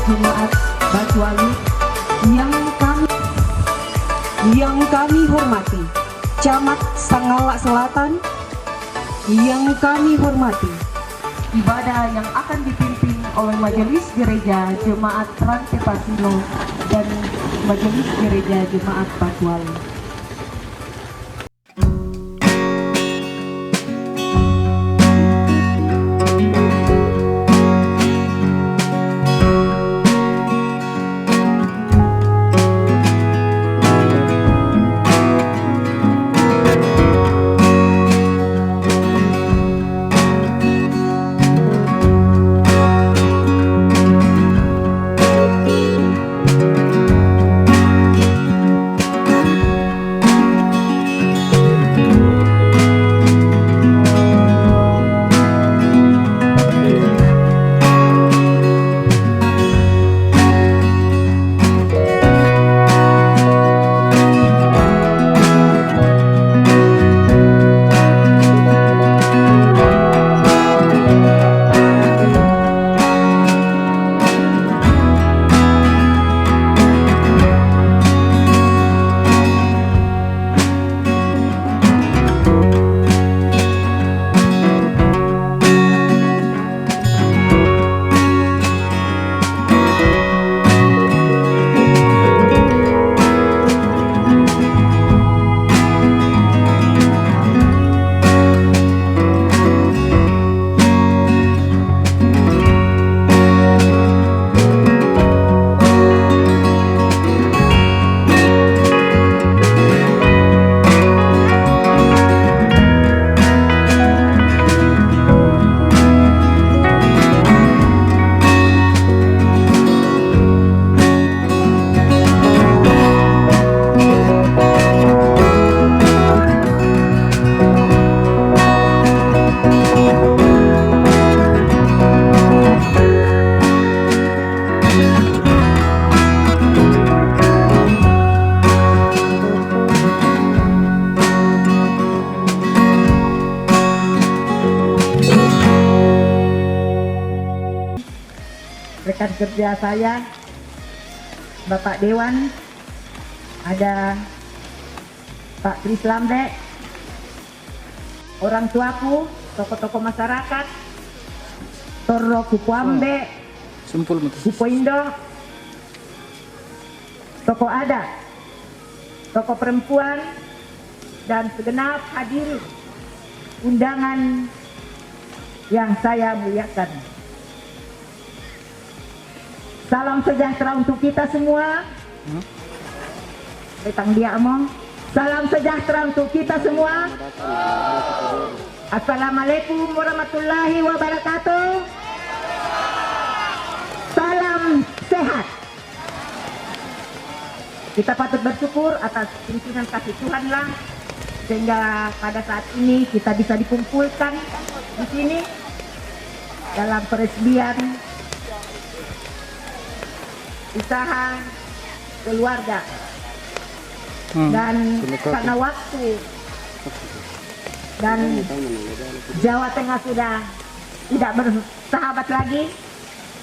Jemaat Batuali yang kami hormati, Camat Sanggala Selatan yang kami hormati, ibadah yang akan dipimpin oleh Majelis Gereja Jemaat Rante Pasilo dan Majelis Gereja Jemaat Batuali. Rekan kerja saya, Bapak Dewan, ada Pak Kris Lambe, orang tuaku, tokoh-tokoh masyarakat, Toro Kupuambe, Kupo Indo, tokoh adat, tokoh perempuan, dan segenap hadir undangan yang saya muliakan. Salam sejahtera untuk kita semua. Petang dia omong. Salam sejahtera untuk kita semua. Assalamualaikum warahmatullahi wabarakatuh. Salam sehat. Kita patut bersyukur atas pimpinan kasih Tuhan lah, sehingga pada saat ini kita bisa dikumpulkan di sini dalam peresmian usaha keluarga. Dan karena waktu dan Jawa Tengah sudah tidak bersahabat lagi,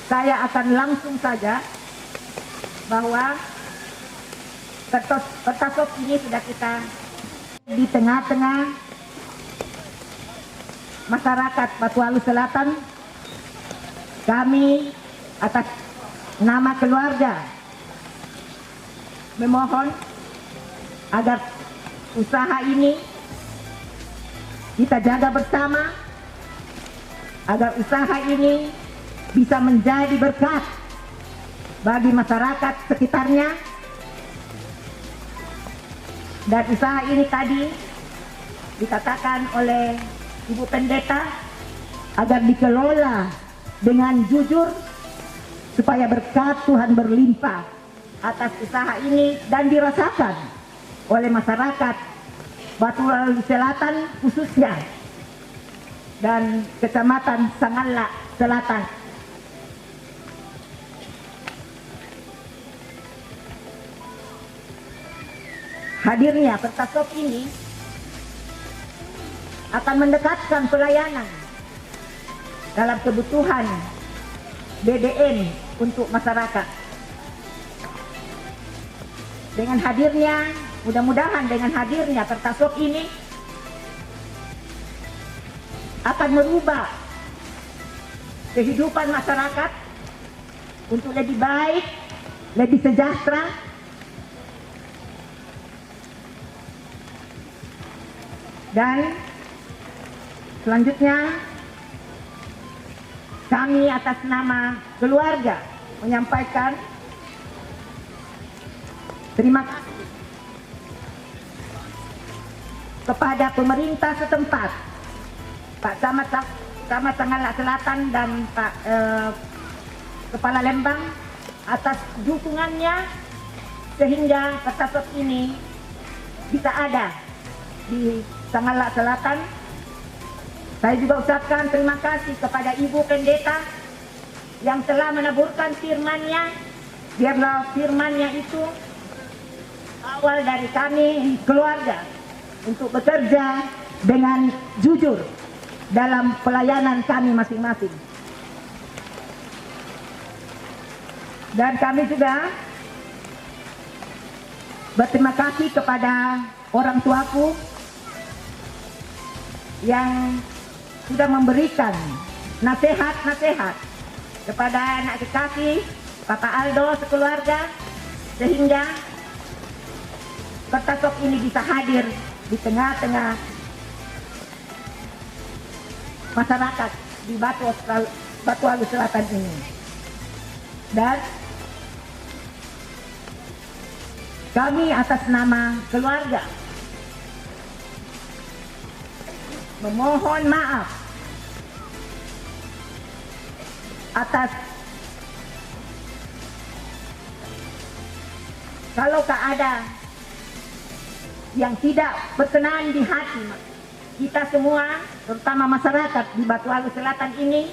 saya akan langsung saja bahwa Kertasop ini sudah kita di tengah-tengah masyarakat Batuali Selatan. Kami atas nama keluarga memohon agar usaha ini kita jaga bersama, agar usaha ini bisa menjadi berkat bagi masyarakat sekitarnya. Dan usaha ini tadi dikatakan oleh Ibu Pendeta agar dikelola dengan jujur, supaya berkat Tuhan berlimpah atas usaha ini dan dirasakan oleh masyarakat Batuali Selatan khususnya dan Kecamatan Sanggala Selatan. Hadirnya Kertasop ini akan mendekatkan pelayanan dalam kebutuhan BBM untuk masyarakat. Dengan hadirnya, mudah-mudahan dengan hadirnya Kertasok ini akan merubah kehidupan masyarakat untuk lebih baik, lebih sejahtera, dan selanjutnya kami atas nama keluarga menyampaikan terima kasih kepada pemerintah setempat, Pak Camat Sangalak Selatan dan Pak Kepala Lembang atas dukungannya sehingga Kertasok ini bisa ada di Sangalak Selatan. Saya juga ucapkan terima kasih kepada Ibu Pendeta yang telah menaburkan firman-Nya. Biarlah firman-Nya itu awal dari kami keluarga untuk bekerja dengan jujur dalam pelayanan kami masing-masing. Dan kami juga berterima kasih kepada orang tuaku yang sudah memberikan nasihat-nasihat kepada anak kekasih Bapak Aldo sekeluarga sehingga Kertasok ini bisa hadir di tengah-tengah masyarakat di Batualu Selatan ini. Dan kami atas nama keluarga memohon maaf atas kalau ada yang tidak berkenan di hati kita semua, terutama masyarakat di Batualu Selatan ini,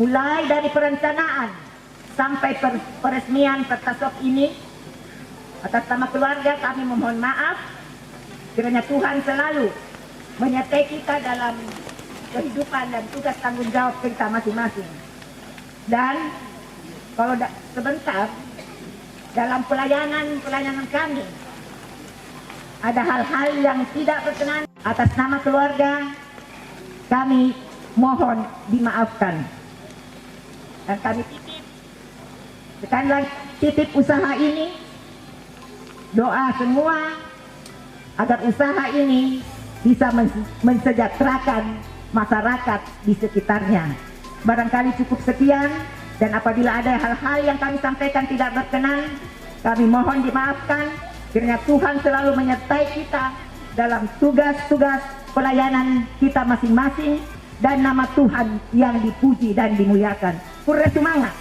mulai dari perencanaan sampai peresmian Kertasok ini. Atas nama keluarga kami memohon maaf, kiranya Tuhan selalu menyertai kita dalam kehidupan dan tugas tanggung jawab kita masing-masing. Dan kalau sebentar dalam pelayanan kami ada hal-hal yang tidak berkenan, atas nama keluarga kami mohon dimaafkan. Dan kami titip usaha ini, doa semua agar usaha ini bisa mensejahterakan masyarakat di sekitarnya. Barangkali cukup sekian, dan apabila ada hal-hal yang kami sampaikan tidak berkenan, kami mohon dimaafkan. Kiranya Tuhan selalu menyertai kita dalam tugas-tugas pelayanan kita masing-masing, dan nama Tuhan yang dipuji dan dimuliakan. Pura semangat.